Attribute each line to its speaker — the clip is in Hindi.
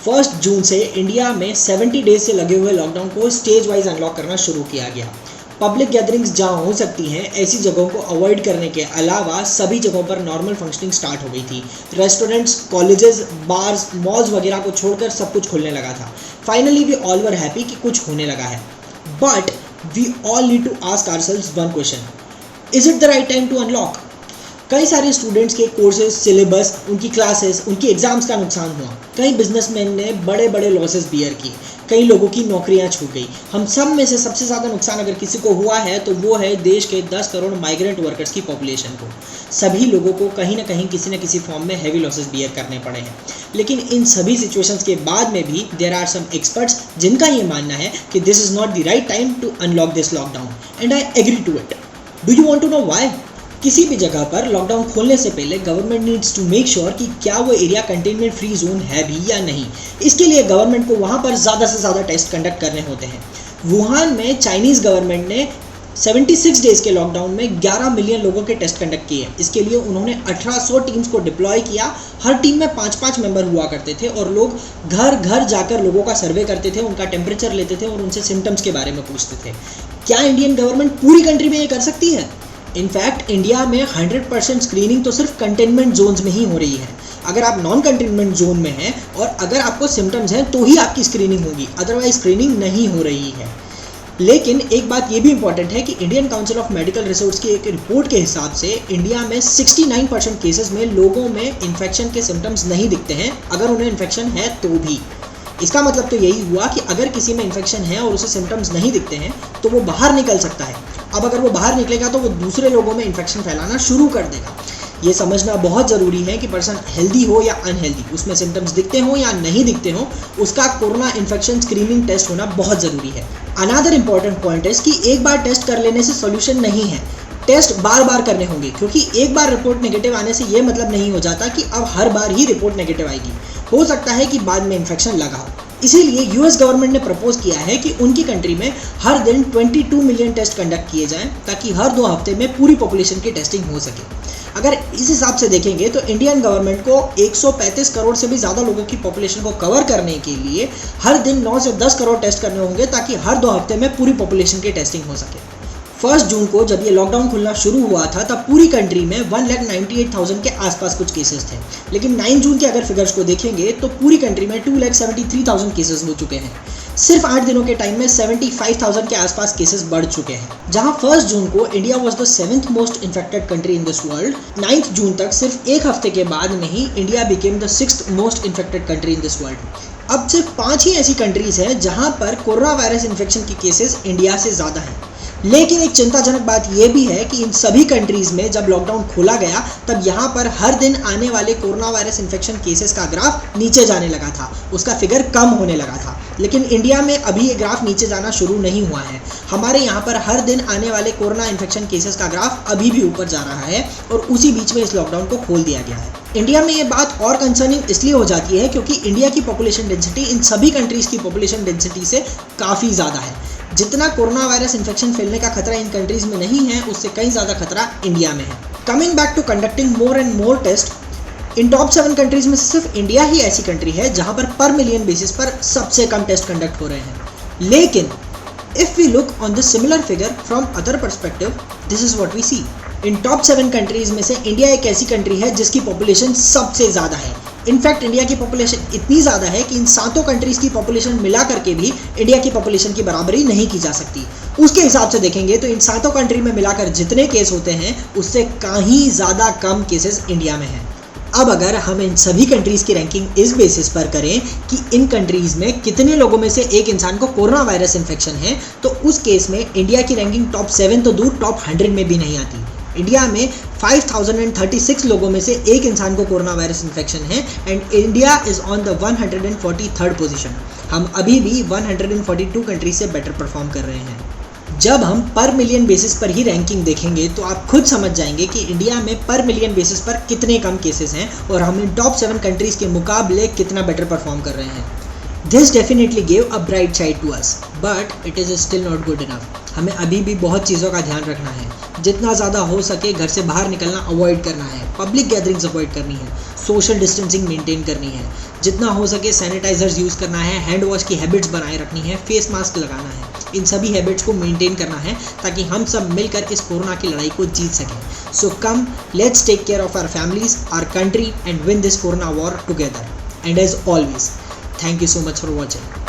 Speaker 1: 1 जून से इंडिया में 70 डेज से लगे हुए लॉकडाउन को स्टेज वाइज अनलॉक करना शुरू किया गया। पब्लिक गैदरिंग्स जहां हो सकती हैं ऐसी जगहों को अवॉइड करने के अलावा सभी जगहों पर नॉर्मल फंक्शनिंग स्टार्ट हो गई थी। रेस्टोरेंट्स, कॉलेजेस, बार्स, मॉल्स वगैरह को छोड़कर सब कुछ खुलने लगा था। Finally we all were happy कि कुछ होने लगा है। But we all need to ask ourselves one question, is it the right time to unlock? कई सारे स्टूडेंट्स के कोर्सेज, सिलेबस, उनकी क्लासेस, उनकी एग्जाम्स का नुकसान हुआ। कई बिजनेसमैन ने बड़े बड़े लॉसेस बियर किए। कई लोगों की नौकरियां छूट गई। हम सब में से सबसे ज़्यादा नुकसान अगर किसी को हुआ है तो वो है देश के 10 करोड़ माइग्रेंट वर्कर्स की पॉपुलेशन को। सभी लोगों को कहीं ना कहीं किसी न किसी फॉर्म में हैवी लॉसेस बियर करने पड़े हैं। लेकिन इन सभी सिचुएशंस के बाद में भी देयर आर सम एक्सपर्ट्स जिनका ये मानना है कि this is not the right time to unlock this lockdown, and I agree to it. Do you want to know why? किसी भी जगह पर लॉकडाउन खोलने से पहले government needs to make sure कि क्या वो एरिया कंटेनमेंट फ्री जोन है भी या नहीं। इसके लिए गवर्नमेंट को वहाँ पर ज़्यादा से ज़्यादा टेस्ट कंडक्ट करने होते हैं। वुहान में चाइनीज़ गवर्नमेंट ने 76 डेज़ के लॉकडाउन में 11 मिलियन लोगों के टेस्ट कंडक्ट किए। इसके लिए उन्होंने 1800 टीम्स को डिप्लॉय किया। हर टीम में 5-5 मेंबर हुआ करते थे और लोग घर घर जाकर लोगों का सर्वे करते थे, उनका टेम्परेचर लेते थे और उनसे सिम्टम्स के बारे में पूछते थे। क्या इंडियन गवर्नमेंट पूरी कंट्री में ये कर सकती है? इनफैक्ट इंडिया में 100% स्क्रीनिंग तो सिर्फ कंटेनमेंट जोन्स में ही हो रही है। अगर आप नॉन कंटेनमेंट जोन में हैं और अगर आपको सिम्टम्स हैं तो ही आपकी स्क्रीनिंग होगी, अदरवाइज स्क्रीनिंग नहीं हो रही है। लेकिन एक बात ये भी इंपॉर्टेंट है कि Indian council of medical research की एक रिपोर्ट के हिसाब से इंडिया में 69% केसेस में लोगों में इन्फेक्शन के सिम्टम्स नहीं दिखते हैं, अगर उन्हें इन्फेक्शन है तो भी। इसका मतलब तो यही हुआ कि अगर किसी में इन्फेक्शन है और उसे सिम्टम्स नहीं दिखते हैं तो वो बाहर निकल सकता है। अब अगर वो बाहर निकलेगा तो वो दूसरे लोगों में इन्फेक्शन फैलाना शुरू कर देगा। ये समझना बहुत ज़रूरी है कि पर्सन हेल्दी हो या अनहेल्दी, उसमें सिम्टम्स दिखते हो या नहीं दिखते हो, उसका कोरोना इन्फेक्शन स्क्रीनिंग टेस्ट होना बहुत ज़रूरी है। अनदर इंपॉर्टेंट पॉइंट है कि एक बार टेस्ट कर लेने से सोल्यूशन नहीं है, टेस्ट बार बार करने होंगे, क्योंकि एक बार रिपोर्ट नेगेटिव आने से ये मतलब नहीं हो जाता कि अब हर बार ही रिपोर्ट नेगेटिव आएगी। हो सकता है कि बाद में इन्फेक्शन लगा हो। इसीलिए यूएस गवर्नमेंट ने प्रपोज किया है कि उनकी कंट्री में हर दिन 22 मिलियन टेस्ट कंडक्ट किए जाएं ताकि हर 2 हफ्ते में पूरी पॉपुलेशन की टेस्टिंग हो सके। अगर इस हिसाब से देखेंगे तो इंडियन गवर्नमेंट को 135 करोड़ से भी ज़्यादा लोगों की पॉपुलेशन को कवर करने के लिए हर दिन 9 से 10 करोड़ टेस्ट करने होंगे ताकि हर 2 हफ्ते में पूरी पॉपुलेशन की टेस्टिंग हो सके। 1 जून को जब ये लॉकडाउन खुलना शुरू हुआ था तब पूरी कंट्री में 1,98,000 के आसपास कुछ केसेस थे। लेकिन 9 जून के अगर फिगर्स को देखेंगे तो पूरी कंट्री में 2,73,000 केसेस हो चुके हैं। सिर्फ 8 दिनों के टाइम में 75,000 के आसपास केसेस बढ़ चुके हैं। जहां 1 जून को India was the 7th most infected country in this world, 9 जून तक सिर्फ एक हफ्ते के बाद में ही India became the 6th most infected country in this world. अब सिर्फ 5 ही ऐसी कंट्रीज हैं जहां पर कोरोना वायरस इन्फेक्शन के केसेस इंडिया से ज़्यादा हैं। लेकिन एक चिंताजनक बात यह भी है कि इन सभी कंट्रीज़ में जब लॉकडाउन खोला गया तब यहाँ पर हर दिन आने वाले कोरोना वायरस इन्फेक्शन केसेस का ग्राफ नीचे जाने लगा था, उसका फिगर कम होने लगा था। लेकिन इंडिया में अभी ये ग्राफ नीचे जाना शुरू नहीं हुआ है। हमारे यहाँ पर हर दिन आने वाले कोरोना इन्फेक्शन केसेस का ग्राफ अभी भी ऊपर जा रहा है और उसी बीच में इस लॉकडाउन को खोल दिया गया है। इंडिया में ये बात और कंसर्निंग इसलिए हो जाती है क्योंकि इंडिया की पॉपुलेशन डेंसिटी इन सभी कंट्रीज़ की पॉपुलेशन डेंसिटी से काफ़ी ज़्यादा है। जितना कोरोना वायरस इन्फेक्शन फैलने का खतरा इन कंट्रीज़ में नहीं है, उससे कहीं ज़्यादा खतरा इंडिया में है। Coming back to conducting more and more test, in top 7 countries में सिर्फ इंडिया ही ऐसी कंट्री है जहाँ पर मिलियन बेसिस पर सबसे कम टेस्ट कंडक्ट हो रहे हैं। लेकिन if we look on the similar figure from other perspective, this is what we see. In top 7 countries में से इंडिया एक ऐसी कंट्री है जिसकी पॉपुलेशन सबसे ज़्यादा है। इनफैक्ट इंडिया की पॉपुलेशन इतनी ज़्यादा है कि इन 7 कंट्रीज़ की पॉपुलेशन मिला करके भी इंडिया की पॉपुलेशन की बराबरी नहीं की जा सकती। उसके हिसाब से देखेंगे तो इन 7 कंट्री में मिलाकर जितने केस होते हैं उससे कहीं ज़्यादा कम केसेस इंडिया में हैं। अब अगर हम इन सभी कंट्रीज़ की रैंकिंग इस बेसिस पर करें कि इन कंट्रीज़ में कितने लोगों में से एक इंसान को कोरोना वायरस इन्फेक्शन है, तो उस केस में इंडिया की रैंकिंग टॉप 7 तो दूर टॉप 100 में भी नहीं आती। इंडिया में 5036 लोगों में से एक इंसान को कोरोना वायरस इन्फेक्शन है and India is on the 143rd position. हम अभी भी 142 कंट्री से बेटर परफॉर्म कर रहे हैं। जब हम पर मिलियन बेसिस पर ही रैंकिंग देखेंगे तो आप खुद समझ जाएंगे कि इंडिया में पर मिलियन बेसिस पर कितने कम केसेस हैं और हम इन टॉप 7 कंट्रीज़ के मुकाबले कितना बेटर परफॉर्म कर रहे हैं। This definitely gave a bright side to us, but it is still not good enough. हमें अभी भी बहुत चीज़ों का ध्यान रखना है। जितना ज़्यादा हो सके घर से बाहर निकलना अवॉइड करना है, पब्लिक गैदरिंग्स अवॉइड करनी है, सोशल डिस्टेंसिंग मेंटेन करनी है। जितना हो सके सैनिटाइजर्स यूज़ करना है, हैंड वॉश की हैबिट्स बनाए रखनी है, फेस मास्क लगाना है, इन सभी हैबिट्स को मेंटेन करना है ताकि हम सब मिलकर इस कोरोना की लड़ाई को जीत सकें। So come, let's take care of our families, our country and win this corona war together. And as always, thank you so much for watching.